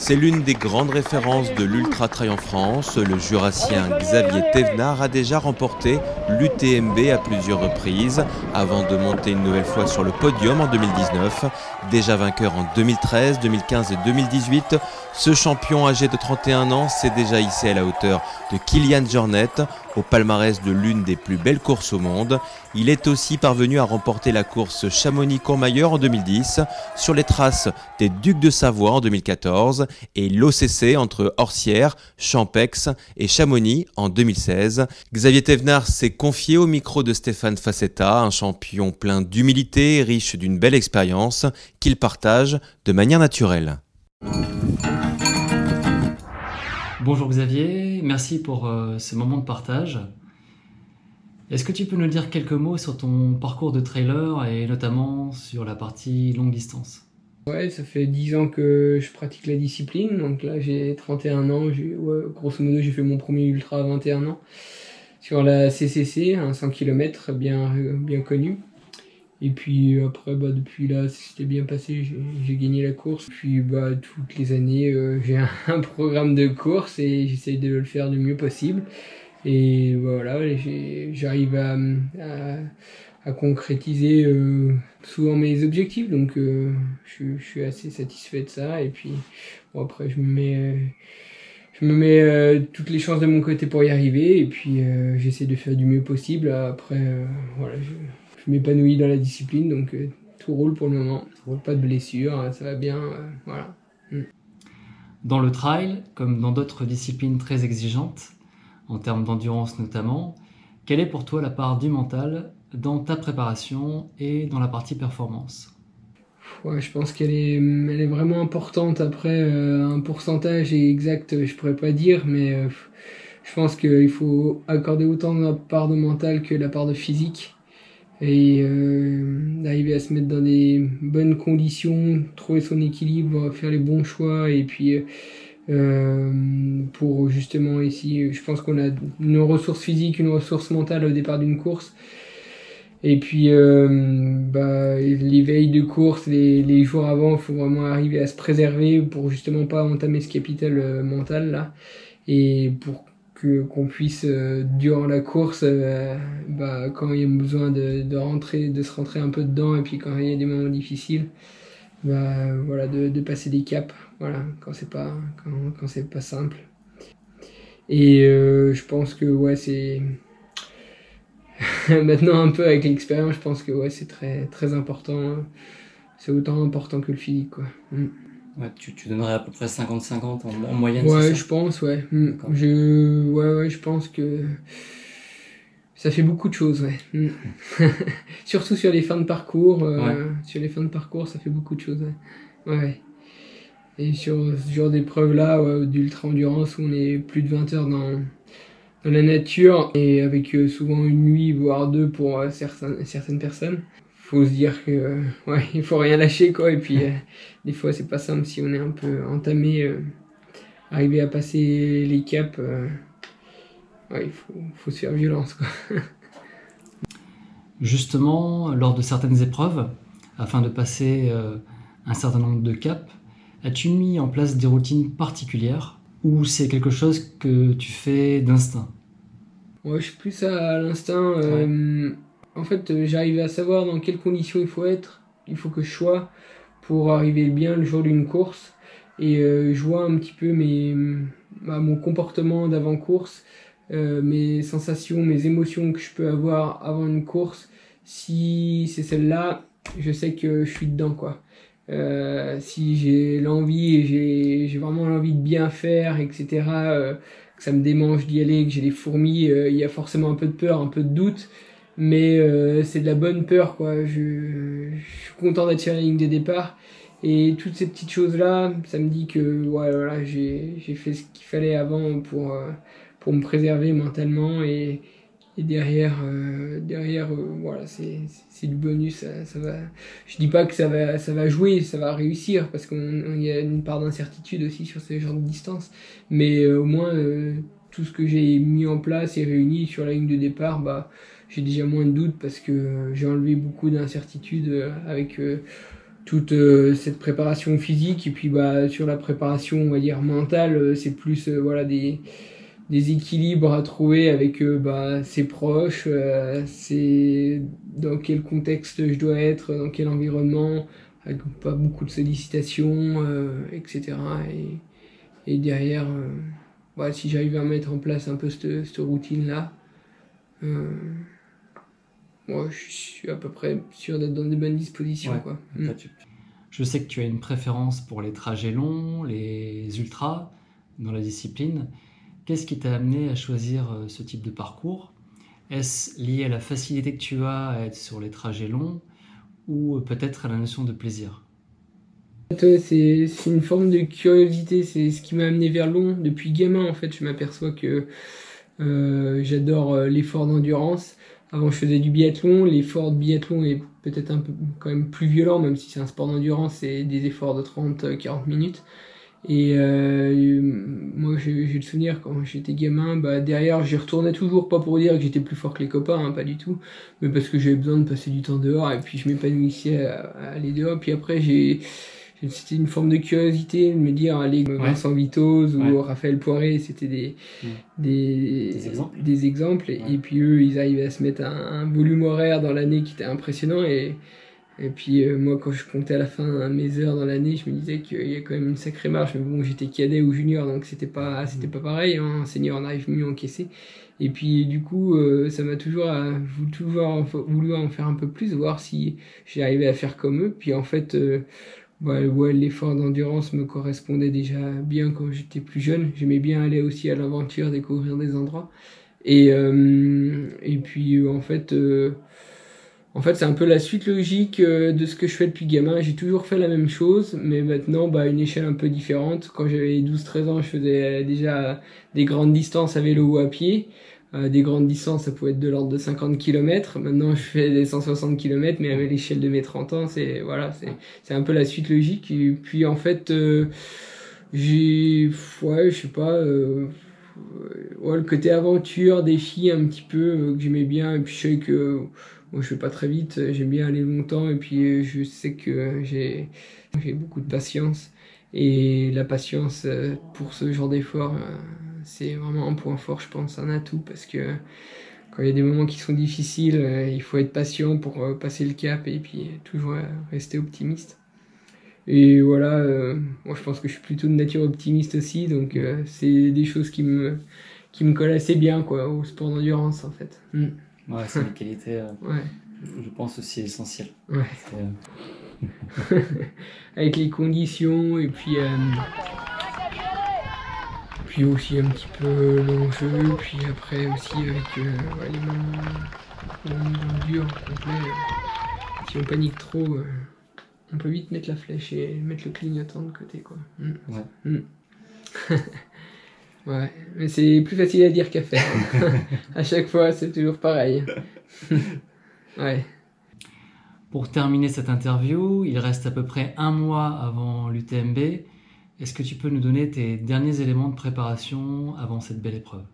C'est l'une des grandes références de l'ultra-trail en France. Le Jurassien Xavier Thévenard a déjà remporté l'UTMB à plusieurs reprises, avant de monter une nouvelle fois sur le podium en 2019. Déjà vainqueur en 2013, 2015 et 2018, ce champion âgé de 31 ans s'est déjà hissé à la hauteur de Kilian Jornet, au palmarès de l'une des plus belles courses au monde. Il est aussi parvenu à remporter la course Chamonix-Courmayeur en 2010, sur les traces des Ducs de Savoie en 2014 et l'OCC entre Orsières, Champex et Chamonix en 2016. Xavier Thévenard s'est confié au micro de Stéphane Facetta, un champion plein d'humilité et riche d'une belle expérience qu'il partage de manière naturelle. Bonjour Xavier, merci pour ce moment de partage. Est-ce que tu peux nous dire quelques mots sur ton parcours de trailer et notamment sur la partie longue distance ? Ouais, ça fait 10 ans que je pratique la discipline, donc là j'ai 31 ans, grosso modo j'ai fait mon premier ultra à 21 ans sur la CCC, un 100 km bien connu. Et puis après, depuis là, c'était bien passé, j'ai gagné la course. Puis toutes les années, j'ai un programme de course et j'essaye de le faire du mieux possible. Et voilà, j'arrive à concrétiser souvent mes objectifs, donc je suis assez satisfait de ça. Et puis après, je me mets toutes les chances de mon côté pour y arriver. Et puis j'essaie de faire du mieux possible. Après, voilà, je m'épanouis dans la discipline, donc tout roule pour le moment. Pas de blessure, ça va bien, voilà. Dans le trail, comme dans d'autres disciplines très exigeantes, en termes d'endurance notamment, quelle est pour toi la part du mental dans ta préparation et dans la partie performance ? Ouais, je pense qu'elle est vraiment importante. Après, un pourcentage exact, je pourrais pas dire, mais je pense qu'il faut accorder autant la part de mental que la part de physique. Et d'arriver à se mettre dans des bonnes conditions, trouver son équilibre, faire les bons choix, et puis pour justement ici, je pense qu'on a une ressource physique, une ressource mentale au départ d'une course, et puis les veilles de course, les jours avant, il faut vraiment arriver à se préserver pour justement pas entamer ce capital mental là, et pour qu'on puisse durant la course quand il y a besoin de se rentrer un peu dedans, et puis quand il y a des moments difficiles, de passer des caps, voilà, quand c'est pas simple. Et je pense que c'est maintenant, un peu avec l'expérience, je pense que c'est très très important, c'est autant important que le physique, quoi. Ouais, tu donnerais à peu près 50-50 en moyenne, ouais, c'est ça ? je pense, ouais. Je pense que ça fait beaucoup de choses, ouais. Surtout sur les fins de parcours. Sur les fins de parcours, ça fait beaucoup de choses, ouais. Ouais. Et sur ce genre d'épreuve-là, d'ultra endurance, où on est plus de 20 heures dans la nature, et avec souvent une nuit, voire deux pour certaines personnes. Faut se dire que il faut rien lâcher, quoi. Et puis des fois c'est pas simple si on est un peu entamé, arriver à passer les caps, il faut se faire violence, quoi. Justement, lors de certaines épreuves, afin de passer un certain nombre de caps, as-tu mis en place des routines particulières ou c'est quelque chose que tu fais d'instinct ? Ouais, je suis plus à l'instinct. En fait, j'arrive à savoir dans quelles conditions il faut que je sois pour arriver bien le jour d'une course. Et je vois un petit peu mon comportement d'avant-course, mes sensations, mes émotions que je peux avoir avant une course. Si c'est celle-là, je sais que je suis dedans, quoi. Si j'ai l'envie et j'ai vraiment l'envie de bien faire, etc., que ça me démange d'y aller, que j'ai les fourmis, il y a forcément un peu de peur, un peu de doute, mais c'est de la bonne peur, quoi. Je suis content d'être sur la ligne de départ, et toutes ces petites choses-là, ça me dit que j'ai fait ce qu'il fallait avant pour me préserver mentalement, et derrière, c'est du bonus, ça va. Je dis pas que ça va jouer, ça va réussir, parce qu'il y a une part d'incertitude aussi sur ce genre de distance, mais au moins tout ce que j'ai mis en place et réuni sur la ligne de départ, j'ai déjà moins de doutes, parce que j'ai enlevé beaucoup d'incertitudes avec toute cette préparation physique. Et puis sur la préparation, on va dire, mentale, c'est plus voilà, des équilibres à trouver avec ses proches, c'est dans quel contexte je dois être, dans quel environnement, avec pas beaucoup de sollicitations, etc. Et derrière, si j'arrive à mettre en place un peu cette routine-là, je suis à peu près sûr d'être dans des bonnes dispositions. Ouais. Quoi. Je sais que tu as une préférence pour les trajets longs, les ultras dans la discipline. Qu'est-ce qui t'a amené à choisir ce type de parcours? Est-ce lié à la facilité que tu as à être sur les trajets longs ou peut-être à la notion de plaisir? C'est une forme de curiosité, c'est ce qui m'a amené vers le long. Depuis gamin, en fait, je m'aperçois que j'adore l'effort d'endurance. Avant, je faisais du biathlon. L'effort de biathlon est peut-être un peu quand même plus violent, même si c'est un sport d'endurance, c'est des efforts de 30-40 minutes. Et moi, j'ai le souvenir, quand j'étais gamin, derrière, j'y retournais toujours, pas pour dire que j'étais plus fort que les copains, hein, pas du tout, mais parce que j'avais besoin de passer du temps dehors, et puis je m'épanouissais à aller dehors. Puis après, c'était une forme de curiosité, de me dire, allez, Vincent Vitoz ou Raphaël Poiré, c'était des exemples. Et puis eux, ils arrivaient à se mettre un volume horaire dans l'année qui était impressionnant. Et puis moi, quand je comptais à la fin mes heures dans l'année, je me disais qu'il y a quand même une sacrée marge. Mais bon, j'étais cadet ou junior, donc c'était pas pareil. Hein. Un senior, on arrive mieux à encaisser. Et puis du coup, ça m'a toujours voulu en faire un peu plus, voir si j'arrivais à faire comme eux. Puis en fait, l'effort d'endurance me correspondait déjà bien quand j'étais plus jeune. J'aimais bien aller aussi à l'aventure, découvrir des endroits. Et puis en fait, c'est un peu la suite logique de ce que je fais depuis gamin. J'ai toujours fait la même chose, mais maintenant à une échelle un peu différente. Quand j'avais 12-13 ans, je faisais déjà des grandes distances à vélo ou à pied. Des grandes distances, ça pouvait être de l'ordre de 50 km. Maintenant, je fais des 160 km, mais à l'échelle de mes 30 ans, c'est un peu la suite logique. Et puis en fait, je sais pas, le côté aventure, défi un petit peu que j'aimais bien. Et puis je sais que moi, je fais pas très vite, j'aime bien aller longtemps. Et puis je sais que j'ai beaucoup de patience. Et la patience pour ce genre d'effort, c'est vraiment un point fort, je pense, un atout, parce que quand il y a des moments qui sont difficiles, il faut être patient pour passer le cap et puis toujours rester optimiste. Et voilà, moi je pense que je suis plutôt de nature optimiste aussi, donc c'est des choses qui me collent assez bien, quoi, au sport d'endurance, en fait. Ouais, c'est une qualité, je pense, aussi essentielle. Ouais. Avec les conditions, et puis aussi un petit peu l'enjeu, puis après aussi avec les moments durs, complets. Si on panique trop, on peut vite mettre la flèche et mettre le clignotant de côté, quoi. Ouais, mais c'est plus facile à dire qu'à faire. À chaque fois, c'est toujours pareil. Ouais. Pour terminer cette interview, il reste à peu près un mois avant l'UTMB. Est-ce que tu peux nous donner tes derniers éléments de préparation avant cette belle épreuve?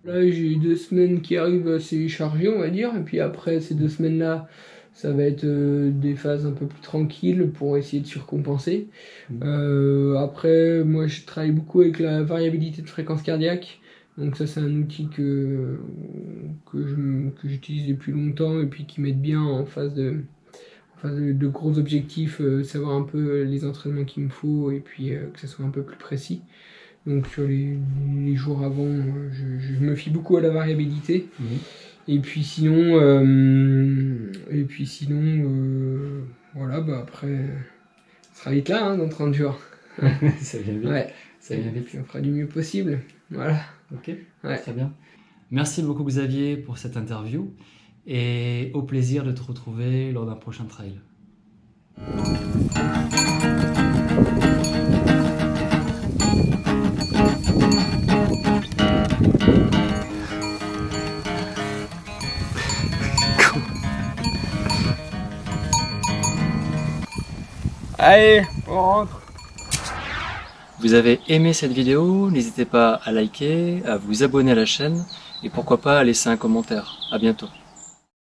Là, j'ai 2 semaines qui arrivent assez chargées, on va dire. Et puis après, ces 2 semaines-là, ça va être des phases un peu plus tranquilles pour essayer de surcompenser. Après, moi, je travaille beaucoup avec la variabilité de fréquence cardiaque. Donc ça, c'est un outil que j'utilise depuis longtemps et puis qui m'aide bien en phase de gros objectifs, savoir un peu les entraînements qu'il me faut et puis que ça soit un peu plus précis. Donc sur les jours avant, je me fie beaucoup à la variabilité. Et puis sinon, voilà, après, ça sera vite là, dans 30 jours. Ça vient vite. Ouais. Ça vient vite. On fera du mieux possible. Voilà. Ok, Ouais. très bien. Merci beaucoup Xavier pour cette interview et au plaisir de te retrouver lors d'un prochain trail. Allez, on rentre. Vous avez aimé cette vidéo, n'hésitez pas à liker, à vous abonner à la chaîne et pourquoi pas à laisser un commentaire. À bientôt.